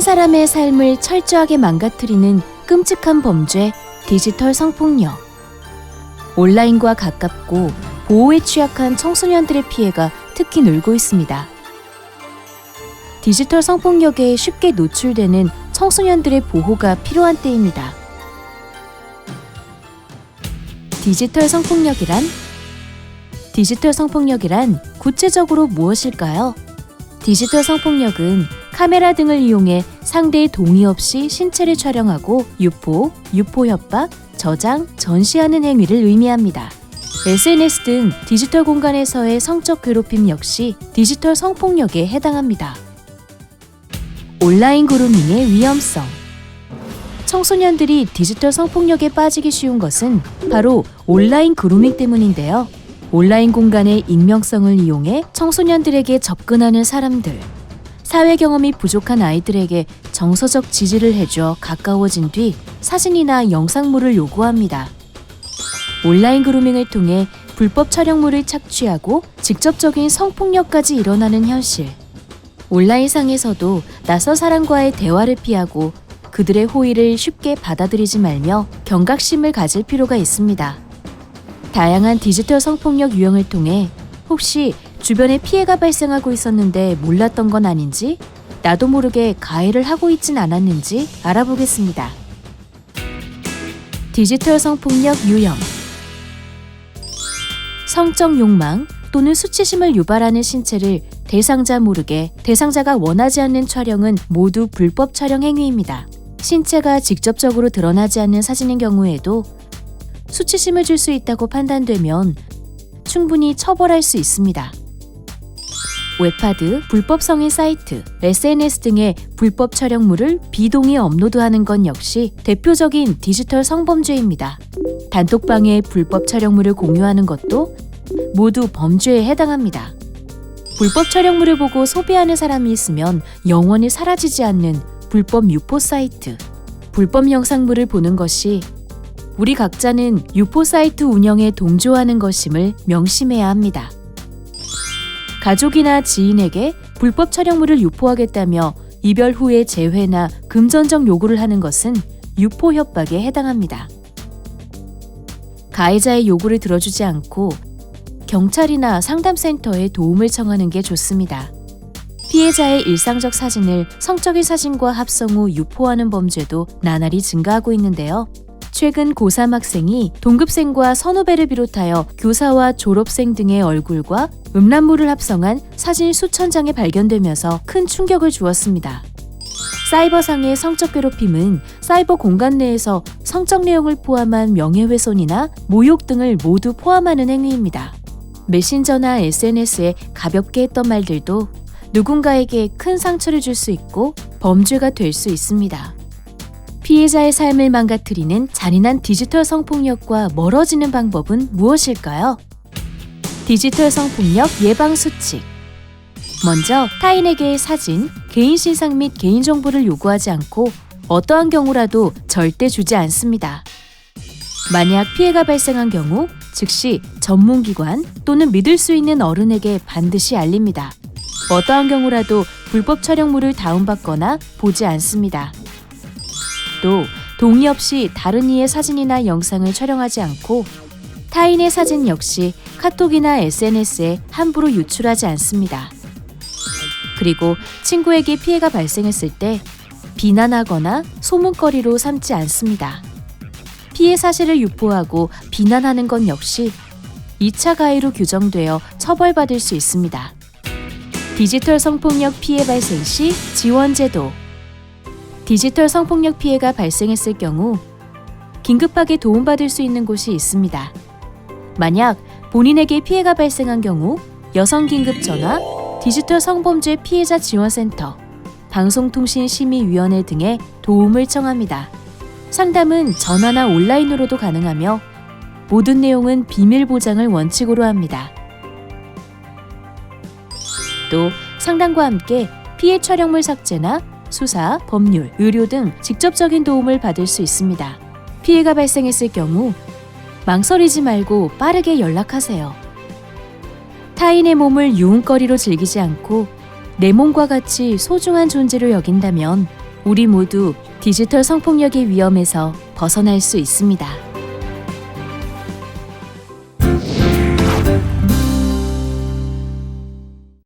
사람의 삶을 철저하게 망가뜨리는 끔찍한 범죄, 디지털 성폭력. 온라인과 가깝고 보호에 취약한 청소년들의 피해가 특히 늘고 있습니다. 디지털 성폭력에 쉽게 노출되는 청소년들의 보호가 필요한 때입니다. 디지털 성폭력이란 구체적으로 무엇일까요? 디지털 성폭력은 카메라 등을 이용해 상대의 동의 없이 신체를 촬영하고 유포 협박, 저장, 전시하는 행위를 의미합니다. SNS 등 디지털 공간에서의 성적 괴롭힘 역시 디지털 성폭력에 해당합니다. 온라인 그루밍의 위험성. 청소년들이 디지털 성폭력에 빠지기 쉬운 것은 바로 온라인 그루밍 때문인데요. 온라인 공간의 익명성을 이용해 청소년들에게 접근하는 사람들, 사회 경험이 부족한 아이들에게 정서적 지지를 해줘 가까워진 뒤 사진이나 영상물을 요구합니다. 온라인 그루밍을 통해 불법 촬영물을 착취하고 직접적인 성폭력까지 일어나는 현실. 온라인상에서도 낯선 사람과의 대화를 피하고 그들의 호의를 쉽게 받아들이지 말며 경각심을 가질 필요가 있습니다. 다양한 디지털 성폭력 유형을 통해 혹시 주변에 피해가 발생하고 있었는데 몰랐던 건 아닌지, 나도 모르게 가해를 하고 있진 않았는지 알아보겠습니다. 디지털 성폭력 유형. 성적 욕망 또는 수치심을 유발하는 신체를 대상자 모르게 대상자가 원하지 않는 촬영은 모두 불법 촬영 행위입니다. 신체가 직접적으로 드러나지 않는 사진인 경우에도 수치심을 줄 수 있다고 판단되면 충분히 처벌할 수 있습니다. 웹하드, 불법 성인 사이트, SNS 등의 불법 촬영물을 비동의 업로드하는 건 역시 대표적인 디지털 성범죄입니다. 단톡방에 불법 촬영물을 공유하는 것도 모두 범죄에 해당합니다. 불법 촬영물을 보고 소비하는 사람이 있으면 영원히 사라지지 않는 불법 유포 사이트, 불법 영상물을 보는 것이 우리 각자는 유포 사이트 운영에 동조하는 것임을 명심해야 합니다. 가족이나 지인에게 불법 촬영물을 유포하겠다며 이별 후에 재회나 금전적 요구를 하는 것은 유포 협박에 해당합니다. 가해자의 요구를 들어주지 않고 경찰이나 상담센터에 도움을 청하는 게 좋습니다. 피해자의 일상적 사진을 성적인 사진과 합성 후 유포하는 범죄도 나날이 증가하고 있는데요. 최근 고3 학생이 동급생과 선후배를 비롯하여 교사와 졸업생 등의 얼굴과 음란물을 합성한 사진 수천 장이 발견되면서 큰 충격을 주었습니다. 사이버상의 성적 괴롭힘은 사이버 공간 내에서 성적 내용을 포함한 명예훼손이나 모욕 등을 모두 포함하는 행위입니다. 메신저나 SNS에 가볍게 했던 말들도 누군가에게 큰 상처를 줄 수 있고 범죄가 될 수 있습니다. 피해자의 삶을 망가뜨리는 잔인한 디지털 성폭력과 멀어지는 방법은 무엇일까요? 디지털 성폭력 예방 수칙. 먼저 타인에게 사진, 개인 신상 및 개인정보를 요구하지 않고 어떠한 경우라도 절대 주지 않습니다. 만약 피해가 발생한 경우 즉시 전문기관 또는 믿을 수 있는 어른에게 반드시 알립니다. 어떠한 경우라도 불법 촬영물을 다운받거나 보지 않습니다. 또 동의 없이 다른 이의 사진이나 영상을 촬영하지 않고 타인의 사진 역시 카톡이나 SNS에 함부로 유출하지 않습니다. 그리고 친구에게 피해가 발생했을 때 비난하거나 소문거리로 삼지 않습니다. 피해 사실을 유포하고 비난하는 건 역시 2차 가해로 규정되어 처벌받을 수 있습니다. 디지털 성폭력 피해 발생 시 지원 제도. 디지털 성폭력 피해가 발생했을 경우 긴급하게 도움받을 수 있는 곳이 있습니다. 만약 본인에게 피해가 발생한 경우 여성긴급전화, 디지털 성범죄 피해자 지원센터, 방송통신심의위원회 등의 도움을 청합니다. 상담은 전화나 온라인으로도 가능하며 모든 내용은 비밀 보장을 원칙으로 합니다. 또 상담과 함께 피해 촬영물 삭제나 수사, 법률, 의료 등 직접적인 도움을 받을 수 있습니다. 피해가 발생했을 경우 망설이지 말고 빠르게 연락하세요. 타인의 몸을 유흥거리로 즐기지 않고 내 몸과 같이 소중한 존재로 여긴다면 우리 모두 디지털 성폭력의 위험에서 벗어날 수 있습니다.